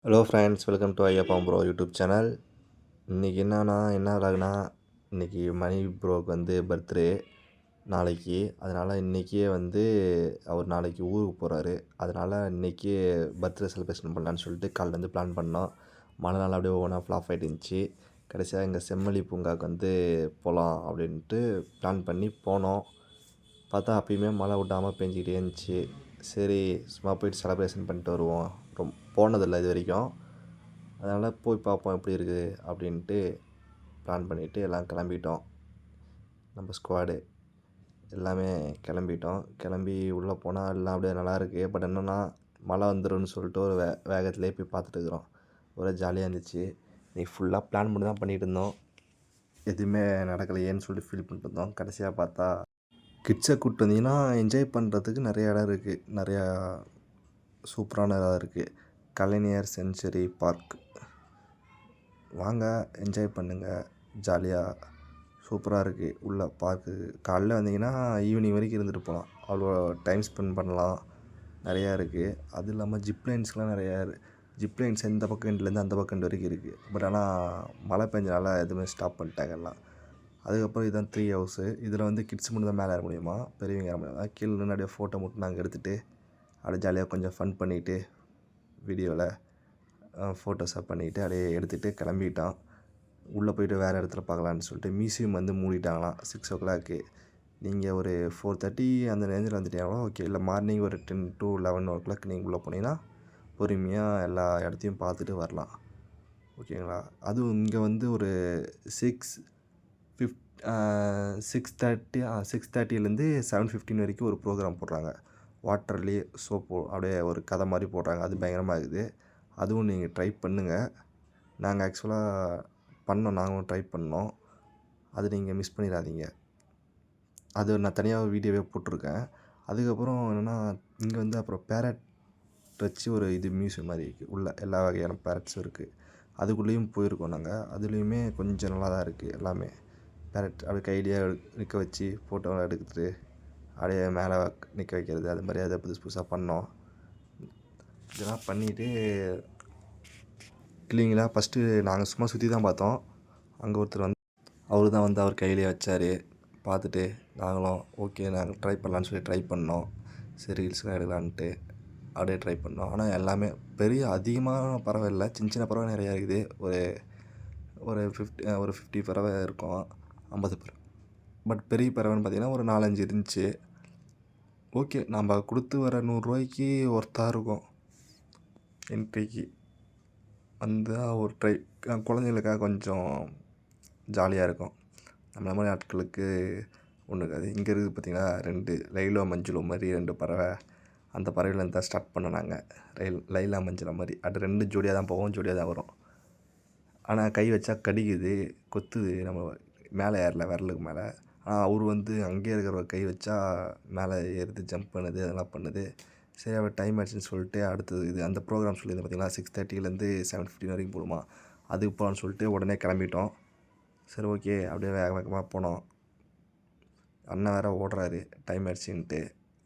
Hello friends, welcome to Ayyappan bro YouTube channel. இன்றைக்கி என்ன ஆகுனா, இன்றைக்கி மணி ப்ரோவுக்கு வந்து பர்த்டே நாளைக்கு. அதனால் இன்றைக்கே வந்து அவர் நாளைக்கு ஊருக்கு போகிறாரு. அதனால் இன்றைக்கே பர்த்டே செலிப்ரேஷன் பண்ணலான்னு சொல்லிட்டு காலையிலேருந்து பிளான் பண்ணோம். மழை நாள் அப்படியே ஒவ்வொன்றா ஃப்ளாப் ஆகிட்டு இருந்துச்சு. கடைசியாக எங்கள் செம்மொழி பூங்காவுக்கு வந்து போகலாம் அப்படின்ட்டு பிளான் பண்ணி போனோம். பார்த்தா அப்பயுமே மழை விடாமல் பெஞ்சிக்கிட்டே இருந்துச்சு. சரி, சும்மா போயிட்டு செலிப்ரேஷன் பண்ணிட்டு வருவோம். போனதில்லை இது வரைக்கும். அதனால் போய் பார்ப்போம் எப்படி இருக்குது அப்படின்ட்டு பிளான் பண்ணிவிட்டு எல்லாம் கிளம்பிட்டோம். நம்ம ஸ்குவாடு எல்லாமே கிளம்பி உள்ளே போனால் எல்லாம் அப்படியே நல்லாயிருக்கு. பட் என்னென்னா மழை வந்துடும்னு சொல்லிட்டு ஒரு வேகத்துலேயே போய் பார்த்துட்டு இருக்கிறோம். ஒரே ஜாலியாக இருந்துச்சு. இன்றைக்கி ஃபுல்லாக பிளான் பண்ணி தான் பண்ணிகிட்டு இருந்தோம். எதுவுமே நடக்கலையேன்னு சொல்லிட்டு ஃபீல் பண்ணிட்டு இருந்தோம். கடைசியாக பார்த்தா கிட்ஸை கூப்பிட்டு வந்தீங்கன்னா என்ஜாய் பண்ணுறதுக்கு நிறைய இடம் இருக்குது. நிறையா சூப்பரான இடம் இருக்குது. கலைஞர் சென்ச்சுரி பார்க் வாங்க, என்ஜாய் பண்ணுங்கள். ஜாலியாக சூப்பராக இருக்குது உள்ள பார்க்கு. காலைல வந்தீங்கன்னா ஈவினிங் வரைக்கும் இருந்துட்டு போகலாம். அவ்வளோ டைம் ஸ்பெண்ட் பண்ணலாம். நிறையா இருக்குது. அதுவும் இல்லாமல் ஜிப்லைன்ஸ்லாம் நிறையா ஜிப்லைன்ஸ் இந்த பக்கம் எண்ட்லேருந்து அந்த பக்கம் வரைக்கும் இருக்குது. பட் ஆனால் மழை பெஞ்சனால எதுவுமே ஸ்டாப் பண்ணிட்டாங்க எல்லாம். அதுக்கப்புறம் இதுதான் ட்ரீ ஹவுஸு. இதில் வந்து கிட்ஸ் மட்டும் தான் மேலே ஏற முடியுமா, பெரியவங்க ஏற முடியுமா. கீழே நின்று அப்படியே ஃபோட்டோ மட்டும் நாங்கள் எடுத்துகிட்டு அப்படியே ஜாலியாக கொஞ்சம் ஃபன் பண்ணிவிட்டு வீடியோவில் ஃபோட்டோஸாக பண்ணிவிட்டு அப்படியே எடுத்துகிட்டு கிளம்பிட்டோம். உள்ளே போய்ட்டு வேறு இடத்துல பார்க்கலான்னு சொல்லிட்டு மியூசியம் வந்து மூடிட்டாங்களாம் 6 o'clock. நீங்கள் ஒரு 4:30 அந்த ரேஞ்சில் வந்துட்டீங்களோ ஓகே. இல்லை மார்னிங் ஒரு 10 to 11 o'clock நீங்கள் உள்ளே போனீங்கன்னா பொறுமையாக எல்லா இடத்தையும் பார்த்துட்டு வரலாம். ஓகேங்களா. அதுவும் இங்கே வந்து ஒரு 6:30லேருந்து 7:15 வரைக்கும் ஒரு ப்ரோக்ராம் போடுறாங்க. வாட்டர்லேயே சோப்பு அப்படியே ஒரு கதை மாதிரி போடுறாங்க. அது பயங்கரமாக இருக்குது. அதுவும் நீங்கள் ட்ரை பண்ணுங்கள். நாங்கள் ஆக்சுவலாக நாங்களும் ட்ரை பண்ணோம். அது நீங்கள் மிஸ் பண்ணிடாதீங்க. அது நான் தனியாக வீடியோவே போட்டிருக்கேன். அதுக்கப்புறம் என்னென்னா இங்கே வந்து அப்புறம் பேரட் வச்சு ஒரு மியூசியம் மாதிரி இருக்குது. உள்ள எல்லா வகையான பேரட்ஸும் இருக்குது. அதுக்குள்ளேயும் போயிருக்கோம் நாங்கள். அதுலேயுமே கொஞ்சம் நல்லா தான் இருக்குது எல்லாமே. பேரட் அப்படியே கையிலேயே நிற்க வச்சு ஃபோட்டோலாம் எடுத்துகிட்டு அப்படியே மேலே நிற்க வைக்கிறது, அது மாதிரி அதை புதுசாக பண்ணோம். இதெல்லாம் பண்ணிவிட்டு இல்லைங்களா, ஃபஸ்ட்டு நாங்கள் சும்மா சுற்றி தான் பார்த்தோம். அங்கே ஒருத்தர் வந்து அவர் தான் வந்து அவர் கையிலே வச்சார். பார்த்துட்டு நாங்களும் ஓகே நாங்கள் ட்ரை பண்ணலான்னு சொல்லி ட்ரை பண்ணோம். சரி ரீல்ஸ்லாம் எடுக்கலான்ட்டு அப்படியே ட்ரை பண்ணோம். ஆனால் எல்லாமே பெரிய அதிகமான பறவை இல்லை, சின்ன சின்ன பறவை நிறையா இருக்குது. ஒரு ஒரு 50 பறவை இருக்கும், 50 பறவை. பட் பெரிய பறவைன்னு பார்த்திங்கன்னா ஒரு 4-5 இருந்துச்சு. ஓகே, நம்ம கொடுத்து வர 100 ரூபாய்க்கு ஒர்த்தாக இருக்கும் என்ட்ரிக்கு. வந்து ஒரு ட்ரை குழந்தைங்களுக்காக கொஞ்சம் ஜாலியாக இருக்கும். நம்மள மாதிரி ஆட்களுக்கு ஒன்று இருக்காது. இங்கே இருக்குது பார்த்திங்கன்னா 2 லைலோ மஞ்சுளோ மாதிரி 2 பறவை. அந்த பறவையிலேருந்து தான் ஸ்டார்ட் பண்ணோம் நாங்கள். லைலா மஞ்சுளா மாதிரி. அது 2 ஜோடியாக தான் போவோம், ஜோடியாக தான் வரும். ஆனால் கை வச்சா கடிக்குது, கொத்துது. நம்ம மேலே ஏறல, விரலுக்கு மேலே. ஆனால் அவர் வந்து அங்கேயே இருக்கிற கை வச்சா மேலே ஏறுது, ஜம்ப் பண்ணுது, அதெல்லாம் பண்ணுது. சரி அவர் டைம் ஆயிடுச்சுன்னு சொல்லிட்டு அடுத்தது அந்த ப்ரோக்ராம் சொல்லியிருந்தேன் பார்த்திங்களா, 6:30லேருந்து 7:15 வரைக்கும் போடுமா, அதுக்கு போகலான்னு சொல்லிட்டு உடனே கிளம்பிட்டோம். சரி ஓகே, அப்படியே வேக வேகமாக போனோம். அண்ணன் வேறு ஓடுறாரு டைம் ஆயிடுச்சுன்ட்டு.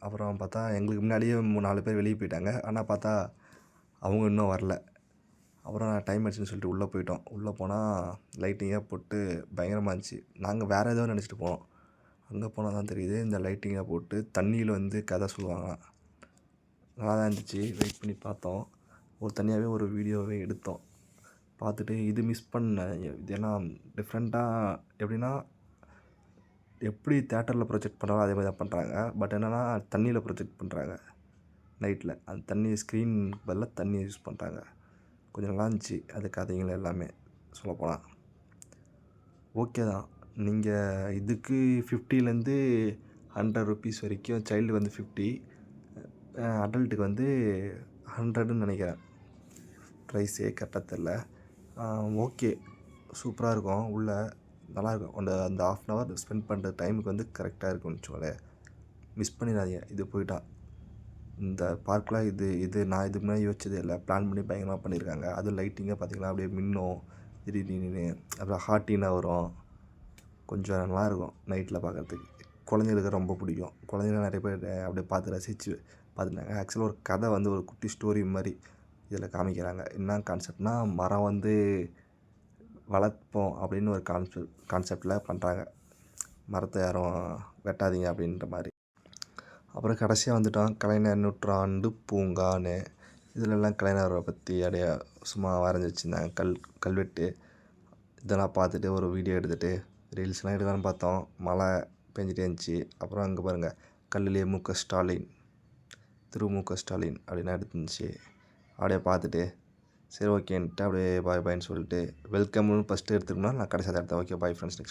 அப்புறம் பார்த்தா எங்களுக்கு முன்னாடியே 4 பேர் வெளியே போயிட்டாங்க. ஆனால் பார்த்தா அவங்க இன்னும் வரல. அப்புறம் டைம் ஆயிடுச்சுன்னு சொல்லிட்டு உள்ளே போயிட்டோம். உள்ளே போனால் லைட்டிங்காக போட்டு பயங்கரமாக இருந்துச்சு. நாங்கள் வேறு ஏதோ நினச்சிட்டு போனோம். அங்கே போனால் தான் தெரியுது இந்த லைட்டிங்காக போட்டு தண்ணியில் வந்து கதை சொல்லுவாங்க. நல்லா தான் இருந்துச்சு. வெயிட் பண்ணி பார்த்தோம். தனியாகவே ஒரு வீடியோவே எடுத்தோம். பார்த்துட்டு இது மிஸ் பண்ணேன். இது ஏன்னா டிஃப்ரெண்ட்டாக எப்படின்னா எப்படி தேட்டரில் ப்ரொஜெக்ட் பண்ணுறாங்களோ அதே மாதிரி தான் பண்ணுறாங்க. பட் என்னென்னா தண்ணியில் ப்ரொஜெக்ட் பண்ணுறாங்க நைட்டில். அந்த தண்ணி ஸ்க்ரீன் பதிலாக தண்ணி யூஸ் பண்ணுறாங்க. கொஞ்சம் நல்லா இருந்துச்சு அது கதைகள் எல்லாமே சொல்லப்போனால். ஓகே தான். நீங்கள் இதுக்கு 50லேருந்து 100 rupees வரைக்கும். சைல்டு வந்து 50, அடல்ட்டுக்கு வந்து 100ன்னு நினைக்கிறேன். ப்ரைஸே கரெக்டாக தெரில. ஓகே, சூப்பராக இருக்கும். உள்ளே நல்லாயிருக்கும். அந்த 1/2 hour ஸ்பெண்ட் பண்ணுற டைமுக்கு வந்து கரெக்டாக இருக்கும்னு வச்சுக்கோங்களேன். மிஸ் பண்ணிடாதீங்க. இது போயிட்டா இந்த பார்க்கெலாம் நான் இதுக்கு முன்னாடி யோசிச்சதே இல்லை. பிளான் பண்ணி பயங்கரமாக பண்ணியிருக்காங்க. அதுவும் லைட்டிங்காக பார்த்திங்கன்னா அப்படியே மின்னும் திடீர்னு. அப்புறம் ஹாட்டினாக வரும். கொஞ்சம் நல்லாயிருக்கும் நைட்டில் பார்க்குறதுக்கு. குழந்தைங்களுக்கு ரொம்ப பிடிக்கும். குழந்தைங்களாம் நிறைய பேர் அப்படியே பார்த்து ரசித்து பார்த்துட்டாங்க. ஆக்சுவலாக ஒரு கதை வந்து ஒரு குட்டி ஸ்டோரி மாதிரி இதில் காமிக்கிறாங்க. என்ன கான்செப்ட்னால் மரம் வந்து வளர்ப்போம் அப்படின்னு ஒரு கான்செப்டில் பண்ணுறாங்க. மரத்தை யாரும் வெட்டாதீங்க அப்படின்ற மாதிரி. அப்புறம் கடைசியாக வந்துட்டோம் கலைஞர் நூற்றாண்டு பூங்கான்னு. இதிலெல்லாம் கலைஞரை பற்றி அப்படியே சும்மா வரைஞ்சி வச்சுருந்தாங்க. கல்வெட்டு இதெல்லாம் பார்த்துட்டு ஒரு வீடியோ எடுத்துகிட்டு ரீல்ஸ்லாம் எடுக்கலான்னு பார்த்தோம். மழை பெஞ்சிட்டே இருந்துச்சு. அப்புறம் அங்கே பாருங்கள் கல்லுலேயே ஸ்டாலின் ஸ்டாலின் அப்படின்னு எடுத்துருந்துச்சு. அப்படியே பார்த்துட்டு சரி ஓகேன்ட்டு அப்படியே பாய் பாய்ன்னு சொல்லிட்டு வெல்கம்னு ஃபஸ்ட்டு எடுத்துக்கணும். நான் கடைசியாக எடுத்தேன். Okay bye friends. நெக்ஸ்ட்